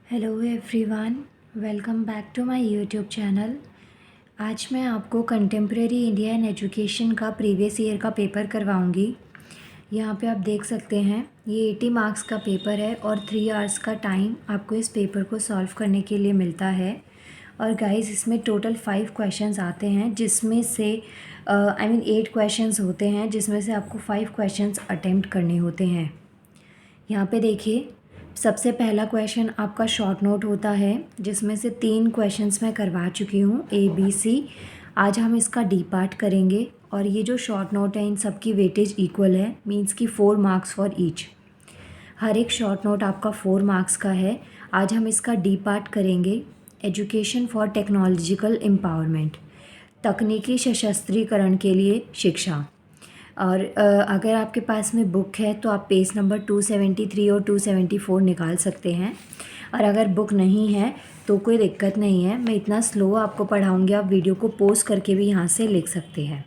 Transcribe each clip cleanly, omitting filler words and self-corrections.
Hello everyone, welcome back to my YouTube channel. आज मैं आपको कंटेम्प्रेरी इंडियन एजुकेशन का प्रीवियस ईयर का पेपर करवाऊंगी। यहाँ पे आप देख सकते हैं ये 80 मार्क्स का पेपर है और 3 आवर्स का टाइम आपको इस पेपर को सॉल्व करने के लिए मिलता है। और गाइस इसमें टोटल 5 क्वेश्चंस आते हैं, जिसमें से 8 क्वेश्चंस होते हैं, जिसमें से आपको 5 क्वेश्चंस अटेम्प्ट करने होते हैं। यहाँ पे देखिए, सबसे पहला क्वेश्चन आपका शॉर्ट नोट होता है, जिसमें से 3 क्वेश्चंस मैं करवा चुकी हूँ ABC। आज हम इसका डी पार्ट करेंगे और ये जो शॉर्ट नोट है इन सब की वेटेज इक्वल है, मींस कि 4 मार्क्स फॉर ईच। हर एक शॉर्ट नोट आपका 4 मार्क्स का है। आज हम इसका डी पार्ट करेंगे, एजुकेशन फॉर टेक्नोलॉजिकल एम्पावरमेंट, तकनीकी सशस्त्रीकरण के लिए शिक्षा। और अगर आपके पास में बुक है तो आप पेज नंबर 273 और 274 निकाल सकते हैं। और अगर बुक नहीं है तो कोई दिक्कत नहीं है, मैं इतना स्लो आपको पढ़ाऊँगी, आप वीडियो को पॉज करके भी यहाँ से लिख सकते हैं।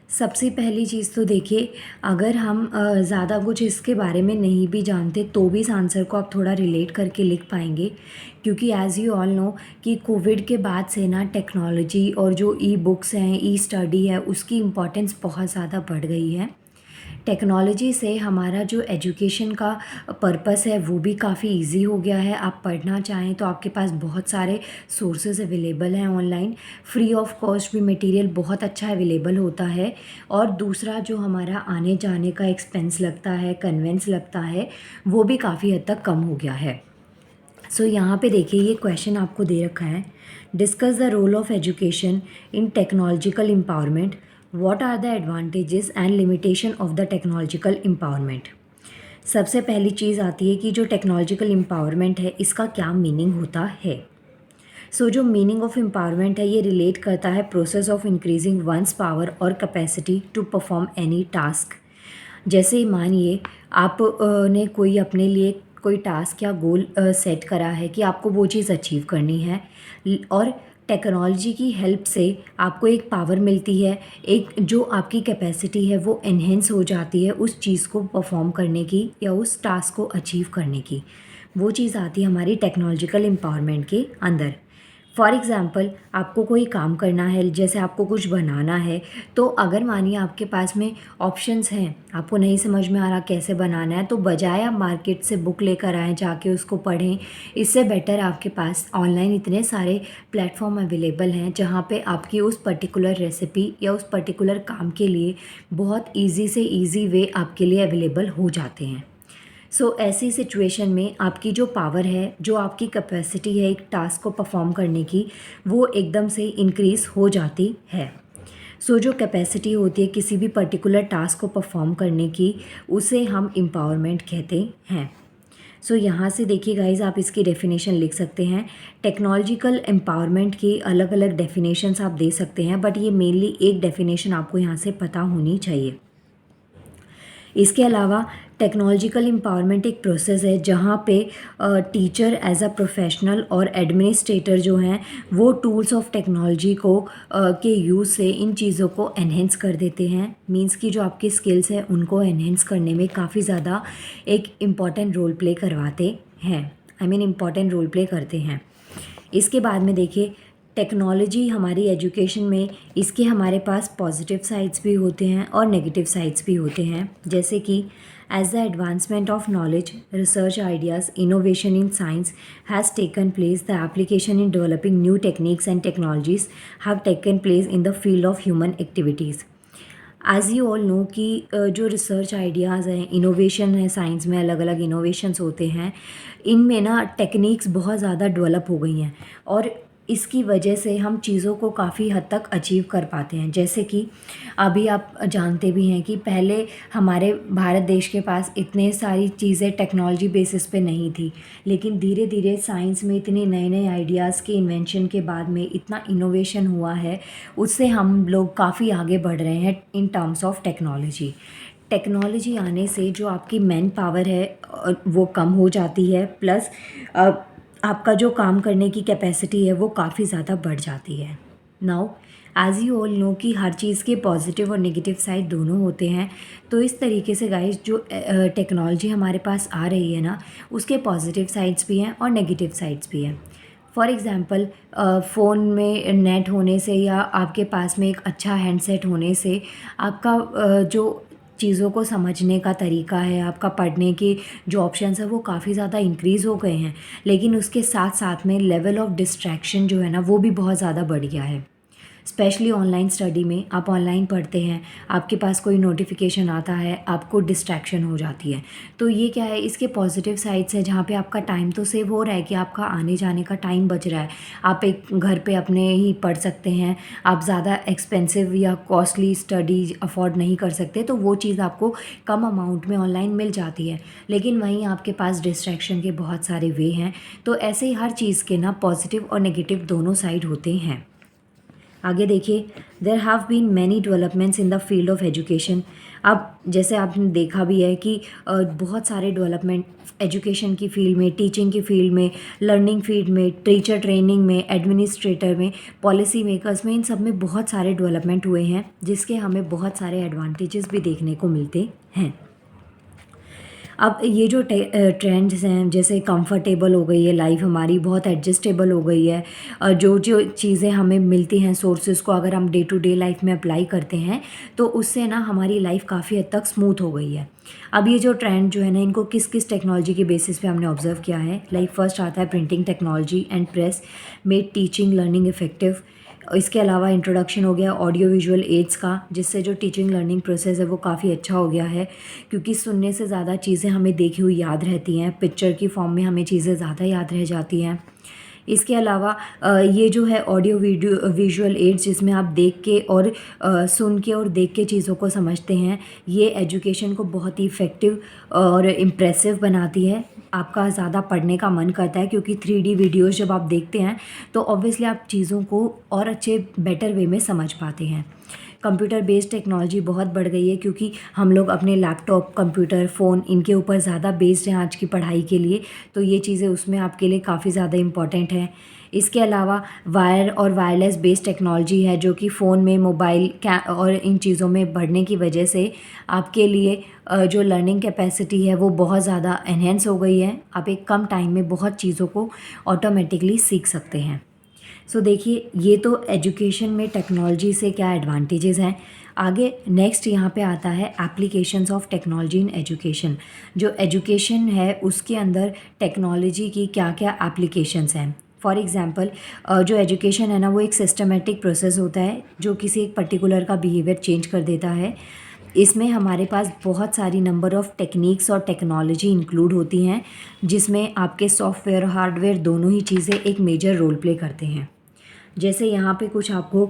सबसे पहली चीज़ तो देखिए, अगर हम ज़्यादा कुछ इसके बारे में नहीं भी जानते तो भी इस आंसर को आप थोड़ा रिलेट करके लिख पाएंगे, क्योंकि एज़ यू ऑल नो कि कोविड के बाद से ना टेक्नोलॉजी और जो ई बुक्स हैं, ई स्टडी है, उसकी इम्पोर्टेंस बहुत ज़्यादा बढ़ गई है। टेक्नोलॉजी से हमारा जो एजुकेशन का पर्पस है वो भी काफ़ी इजी हो गया है। आप पढ़ना चाहें तो आपके पास बहुत सारे सोर्सेज अवेलेबल हैं ऑनलाइन, फ्री ऑफ कॉस्ट भी मटेरियल बहुत अच्छा अवेलेबल होता है। और दूसरा जो हमारा आने जाने का एक्सपेंस लगता है, कन्वेंस लगता है, वो भी काफ़ी हद तक कम हो गया है। सो यहाँ पे देखिए, ये क्वेश्चन आपको दे रखा है, discuss the role of education in technological empowerment, what are the advantages and limitation of the technological empowerment. सबसे पहली चीज़ आती है कि जो टेक्नोलॉजिकल एम्पावरमेंट है इसका क्या मीनिंग होता है। सो जो मीनिंग ऑफ एम्पावरमेंट है ये रिलेट करता है process of increasing one's power और capacity to perform any task. जैसे मानिए आप ने कोई अपने लिए कोई टास्क या गोल सेट करा है कि आपको वो चीज़ अचीव करनी है, और टेक्नोलॉजी की हेल्प से आपको एक पावर मिलती है, एक जो आपकी कैपेसिटी है वो एनहेंस हो जाती है उस चीज़ को परफॉर्म करने की या उस टास्क को अचीव करने की। वो चीज़ आती है हमारी टेक्नोलॉजिकल एम्पावरमेंट के अंदर। फॉर एग्ज़ाम्पल, आपको कोई काम करना है, जैसे आपको कुछ बनाना है, तो अगर मानिए आपके पास में ऑप्शंस हैं, आपको नहीं समझ में आ रहा कैसे बनाना है, तो बजाय आप मार्केट से बुक लेकर आएँ, जाके उसको पढ़ें, इससे बेटर आपके पास ऑनलाइन इतने सारे प्लेटफॉर्म अवेलेबल हैं जहाँ पे आपकी उस पर्टिकुलर रेसिपी या उस पर्टिकुलर काम के लिए बहुत ईज़ी से ईज़ी वे आपके लिए अवेलेबल हो जाते हैं। ऐसी सिचुएशन में आपकी जो पावर है, जो आपकी कैपेसिटी है एक टास्क को परफॉर्म करने की, वो एकदम से इंक्रीज़ हो जाती है। जो कैपेसिटी होती है किसी भी पर्टिकुलर टास्क को परफॉर्म करने की, उसे हम एम्पावरमेंट कहते हैं। यहाँ से देखिए गाइज़, आप इसकी डेफिनेशन लिख सकते हैं। टेक्नोलॉजिकल एम्पावरमेंट की अलग अलग डेफिनेशंस आप दे सकते हैं, बट ये मेनली एक डेफिनेशन आपको यहाँ से पता होनी चाहिए। इसके अलावा टेक्नोलॉजिकल एम्पावरमेंट एक प्रोसेस है जहाँ पे टीचर एज अ प्रोफेशनल और एडमिनिस्ट्रेटर जो हैं वो टूल्स ऑफ टेक्नोलॉजी को के यूज़ से इन चीज़ों को एनहेंस कर देते हैं। मींस कि जो आपकी स्किल्स हैं उनको एनहेंस करने में काफ़ी ज़्यादा एक इम्पॉर्टेंट रोल प्ले करवाते हैं, इम्पॉर्टेंट रोल प्ले करते हैं। इसके बाद में देखिए, टेक्नोलॉजी हमारी एजुकेशन में इसके हमारे पास पॉजिटिव साइड्स भी होते हैं और नेगेटिव साइड्स भी होते हैं। जैसे कि as the advancement of knowledge, research ideas, innovation in science has taken place, the application in developing new techniques and technologies have taken place in the field of human activities. As you all know कि जो research ideas हैं, innovation है, science में अलग अलग innovations होते हैं, इनमें ना टेक्निक्स बहुत ज़्यादा डेवलप हो गई हैं और इसकी वजह से हम चीज़ों को काफ़ी हद तक अचीव कर पाते हैं। जैसे कि अभी आप जानते भी हैं कि पहले हमारे भारत देश के पास इतने सारी चीज़ें टेक्नोलॉजी बेसिस पे नहीं थी, लेकिन धीरे धीरे साइंस में इतने नए नए आइडियाज़ के इन्वेंशन के बाद में इतना इनोवेशन हुआ है, उससे हम लोग काफ़ी आगे बढ़ रहे हैं in terms of technology. Technology आने से जो आपकी मैन पावर है वो कम हो जाती है, प्लस आपका जो काम करने की कैपेसिटी है वो काफ़ी ज़्यादा बढ़ जाती है। Now as you all know कि हर चीज़ के पॉजिटिव और नेगेटिव साइड दोनों होते हैं। तो इस तरीके से गाइस जो टेक्नोलॉजी हमारे पास आ रही है ना, उसके पॉजिटिव साइड्स भी हैं और नेगेटिव साइड्स भी हैं। फॉर एग्ज़ाम्पल फ़ोन में नेट होने से या आपके पास में एक अच्छा हैंडसेट होने से आपका जो चीज़ों को समझने का तरीका है, आपका पढ़ने के जो ऑप्शंस हैं वो काफ़ी ज़्यादा इंक्रीज़ हो गए हैं। लेकिन उसके साथ साथ में लेवल ऑफ़ डिस्ट्रैक्शन जो है ना, वो भी बहुत ज़्यादा बढ़ गया है। स्पेशली ऑनलाइन स्टडी में आप ऑनलाइन पढ़ते हैं, आपके पास कोई नोटिफिकेशन आता है, आपको डिस्ट्रैक्शन हो जाती है। तो ये क्या है, इसके पॉजिटिव साइड्स हैं जहाँ पे आपका टाइम तो सेव हो रहा है कि आपका आने जाने का टाइम बच रहा है। आप एक घर पे अपने ही पढ़ सकते हैं, आप ज़्यादा एक्सपेंसिव या कॉस्टली स्टडी अफोर्ड नहीं कर सकते, तो वो चीज़ आपको कम अमाउंट में ऑनलाइन मिल जाती है। लेकिन वहीं आपके पास डिस्ट्रैक्शन के बहुत सारे वे हैं। तो ऐसे ही हर चीज़ के ना पॉजिटिव और नेगेटिव दोनों साइड होते हैं। आगे देखिए, there have been many developments in the field of education. अब जैसे आपने देखा भी है कि बहुत सारे डेवलपमेंट एजुकेशन की फील्ड में, टीचिंग की फील्ड में, लर्निंग फील्ड में, टीचर ट्रेनिंग में, एडमिनिस्ट्रेटर में, पॉलिसी मेकर्स में, इन सब में बहुत सारे डेवलपमेंट हुए हैं, जिसके हमें बहुत सारे एडवांटेजेस भी देखने को मिलते हैं। अब ये जो ट्रेंड्स हैं, जैसे कंफर्टेबल हो गई है लाइफ हमारी, बहुत एडजस्टेबल हो गई है। जो जो चीज़ें हमें मिलती हैं सोर्सेज़ को अगर हम डे टू डे लाइफ में अप्लाई करते हैं, तो उससे ना हमारी लाइफ काफ़ी हद तक स्मूथ हो गई है। अब ये जो ट्रेंड जो है ना, इनको किस किस टेक्नोलॉजी के बेसिस पे हमने ऑब्जर्व किया है। लाइक फर्स्ट आता है printing technology and press made teaching learning effective. इसके अलावा इंट्रोडक्शन हो गया ऑडियो विजुअल एड्स का, जिससे जो टीचिंग लर्निंग प्रोसेस है वो काफ़ी अच्छा हो गया है, क्योंकि सुनने से ज़्यादा चीज़ें हमें देखी हुई याद रहती हैं, पिक्चर की फॉर्म में हमें चीज़ें ज़्यादा याद रह जाती हैं। इसके अलावा ये जो है ऑडियो वीडियो विजुअल एड्स, जिसमें आप देख के और सुन के और देख के चीज़ों को समझते हैं, ये एजुकेशन को बहुत ही इफ़ेक्टिव और इम्प्रेसिव बनाती है। आपका ज़्यादा पढ़ने का मन करता है, क्योंकि 3D वीडियोज़ जब आप देखते हैं तो ऑब्वियसली आप चीज़ों को और अच्छे बेटर वे में समझ पाते हैं। कंप्यूटर बेस्ड टेक्नोलॉजी बहुत बढ़ गई है, क्योंकि हम लोग अपने लैपटॉप, कंप्यूटर, फ़ोन, इनके ऊपर ज़्यादा बेस्ड हैं आज की पढ़ाई के लिए। तो ये चीज़ें उसमें आपके लिए काफ़ी ज़्यादा इम्पॉर्टेंट है। इसके अलावा वायर और वायरलेस बेस्ड टेक्नोलॉजी है, जो कि फ़ोन में, मोबाइल और इन चीज़ों में बढ़ने की वजह से आपके लिए जो लर्निंग कैपेसिटी है वो बहुत ज़्यादा एनहेंस हो गई है। आप एक कम टाइम में बहुत चीज़ों को ऑटोमेटिकली सीख सकते हैं। सो देखिए, ये तो एजुकेशन में टेक्नोलॉजी से क्या एडवांटेजेस हैं। आगे नेक्स्ट यहाँ पे आता है applications of technology in education. जो एजुकेशन है उसके अंदर टेक्नोलॉजी की क्या क्या एप्लीकेशंस हैं। फॉर एग्ज़ाम्पल जो एजुकेशन है ना, वो एक सिस्टमेटिक प्रोसेस होता है जो किसी एक पर्टिकुलर का बिहेवियर चेंज कर देता है। इसमें हमारे पास बहुत सारी नंबर ऑफ़ टेक्निक्स और टेक्नोलॉजी इंक्लूड होती हैं, जिसमें आपके सॉफ्टवेयर और हार्डवेयर दोनों ही चीज़ें एक मेजर रोल प्ले करते हैं। जैसे यहाँ पे कुछ आपको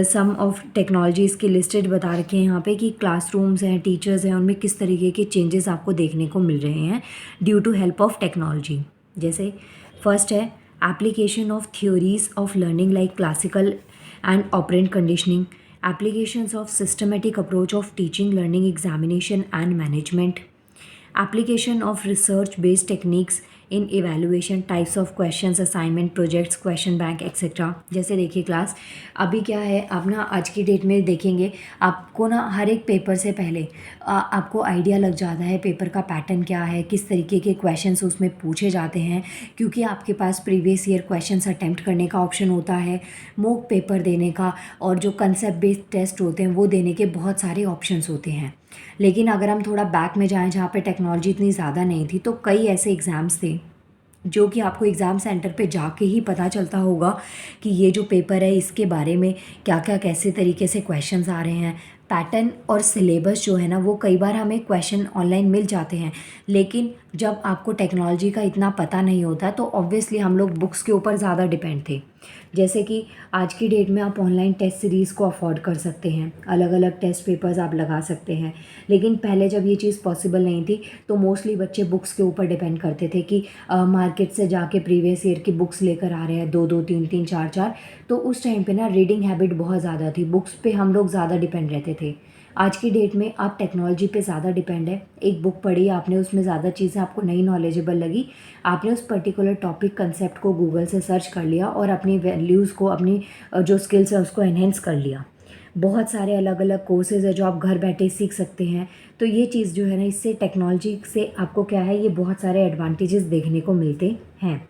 सम ऑफ टेक्नोलॉजीज़ के लिस्टेड बता रखे हैं यहाँ पे, कि क्लासरूम्स हैं, टीचर्स हैं, उनमें किस तरीके के चेंजेस आपको देखने को मिल रहे हैं due to help of technology. जैसे फर्स्ट है application of theories of learning like classical and operant conditioning, applications of systematic approach of teaching learning examination and management, application of research based techniques in evaluation, types of questions, assignment, projects, question bank etc. जैसे देखिए class, अभी क्या है, आप ना आज की date में देखेंगे आपको ना हर एक पेपर से पहले आपको आइडिया लग जाता है पेपर का पैटर्न क्या है, किस तरीके के क्वेश्चंस उसमें पूछे जाते हैं, क्योंकि आपके पास प्रीवियस ईयर क्वेश्चंस अटैम्प्ट करने का ऑप्शन होता है, मॉक पेपर देने का, और जो कंसेप्ट बेस्ड टेस्ट होते हैं वो देने के बहुत सारे ऑप्शंस होते हैं। लेकिन अगर हम थोड़ा बैक में जाएँ जहाँ पे टेक्नोलॉजी इतनी ज़्यादा नहीं थी, तो कई ऐसे एग्ज़ाम्स थे जो कि आपको एग्ज़ाम सेंटर पे जाके ही पता चलता होगा कि ये जो पेपर है इसके बारे में क्या क्या कैसे तरीके से क्वेश्चंस आ रहे हैं। पैटर्न और सिलेबस जो है ना, वो कई बार हमें क्वेश्चन ऑनलाइन मिल जाते हैं, लेकिन जब आपको टेक्नोलॉजी का इतना पता नहीं होता तो ऑब्वियसली हम लोग बुक्स के ऊपर ज़्यादा डिपेंड थे। जैसे कि आज की डेट में आप ऑनलाइन टेस्ट सीरीज़ को अफोर्ड कर सकते हैं, अलग अलग टेस्ट पेपर्स आप लगा सकते हैं, लेकिन पहले जब ये चीज़ पॉसिबल नहीं थी तो मोस्टली बच्चे बुक्स के ऊपर डिपेंड करते थे कि मार्केट से जाके प्रीवियस ईयर की बुक्स लेकर आ रहे हैं, 2-2, 3-3, 4-4। तो उस टाइम पे ना रीडिंग हैबिट बहुत ज़्यादा थी, बुक्स पे हम लोग ज़्यादा डिपेंड रहते थे। आज की डेट में आप टेक्नोलॉजी पे ज़्यादा डिपेंड है। एक बुक पढ़ी आपने, उसमें ज़्यादा चीज़ें आपको नई नॉलेजेबल लगी, आपने उस पर्टिकुलर टॉपिक कंसेप्ट को गूगल से सर्च कर लिया और अपनी वैल्यूज़ को, अपनी जो स्किल्स है उसको एनहेंस कर लिया। बहुत सारे अलग अलग कोर्सेज़ है जो आप घर बैठे सीख सकते हैं। तो ये चीज़ जो है ना, इससे टेक्नोलॉजी से आपको क्या है, ये बहुत सारे एडवांटेजेस देखने को मिलते हैं।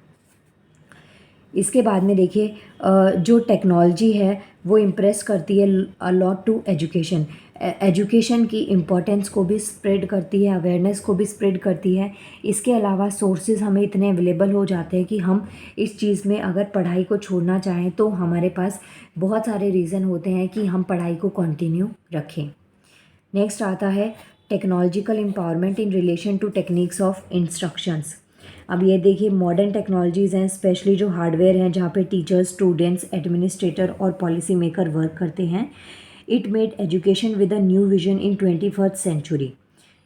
इसके बाद में देखिए, जो टेक्नोलॉजी है वो इम्प्रेस करती है अलॉट टू एजुकेशन। एजुकेशन की इम्पोर्टेंस को भी स्प्रेड करती है, अवेयरनेस को भी स्प्रेड करती है। इसके अलावा सोर्सेज हमें इतने अवेलेबल हो जाते हैं कि हम इस चीज़ में अगर पढ़ाई को छोड़ना चाहें तो हमारे पास बहुत सारे रीज़न होते हैं कि हम पढ़ाई को कंटिन्यू रखें। नेक्स्ट आता है technological empowerment in relation to techniques of instructions. अब ये देखिए, मॉडर्न टेक्नोलॉजीज़ हैं, स्पेशली जो हार्डवेयर हैं जहाँ पे टीचर्स, स्टूडेंट्स, एडमिनिस्ट्रेटर और पॉलिसी मेकर वर्क करते हैं। It made education with a new vision in 21st century.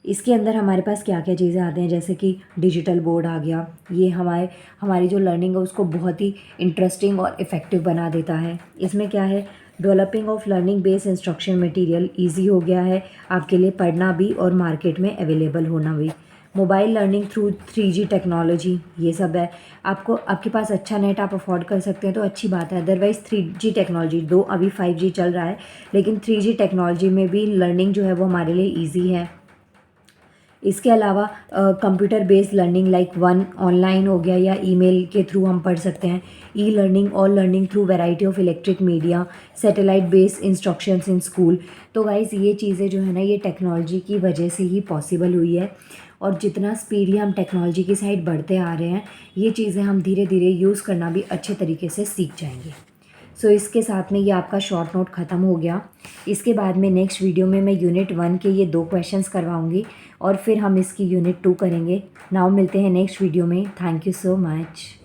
इसके अंदर हमारे पास क्या क्या चीज़ें आती हैं, जैसे कि डिजिटल बोर्ड आ गया। ये हमारी जो लर्निंग है उसको बहुत ही इंटरेस्टिंग और इफ़ेक्टिव बना देता है। इसमें क्या है, developing of learning based instruction material easy हो गया है आपके लिए पढ़ना भी और मार्केट में अवेलेबल होना भी। Mobile learning through 3G technology, ये सब है। आपके पास अच्छा नेट आप अफोर्ड कर सकते हैं तो अच्छी बात है। अदरवाइज़ 3G टेक्नोलॉजी, दो अभी 5G चल रहा है, लेकिन 3G टेक्नोलॉजी में भी लर्निंग जो है वो हमारे लिए ईजी है। इसके अलावा computer based learning like one online हो गया या ईमेल के थ्रू हम पढ़ सकते हैं। ई लर्निंग और learning through variety of electric media, satellite based instructions in school. तो गाइज़, ये चीज़ें जो है ना, ये टेक्नोलॉजी की वजह से ही पॉसिबल हुई है। और जितना स्पीडली हम टेक्नोलॉजी की साइड बढ़ते आ रहे हैं, ये चीज़ें हम धीरे धीरे यूज़ करना भी अच्छे तरीके से सीख जाएंगे। सो इसके साथ में ये आपका शॉर्ट नोट ख़त्म हो गया। इसके बाद में नेक्स्ट वीडियो में मैं यूनिट 1 के ये 2 क्वेश्चंस करवाऊँगी और फिर हम इसकी यूनिट 2 करेंगे। नाउ मिलते हैं नेक्स्ट वीडियो में। Thank you so much.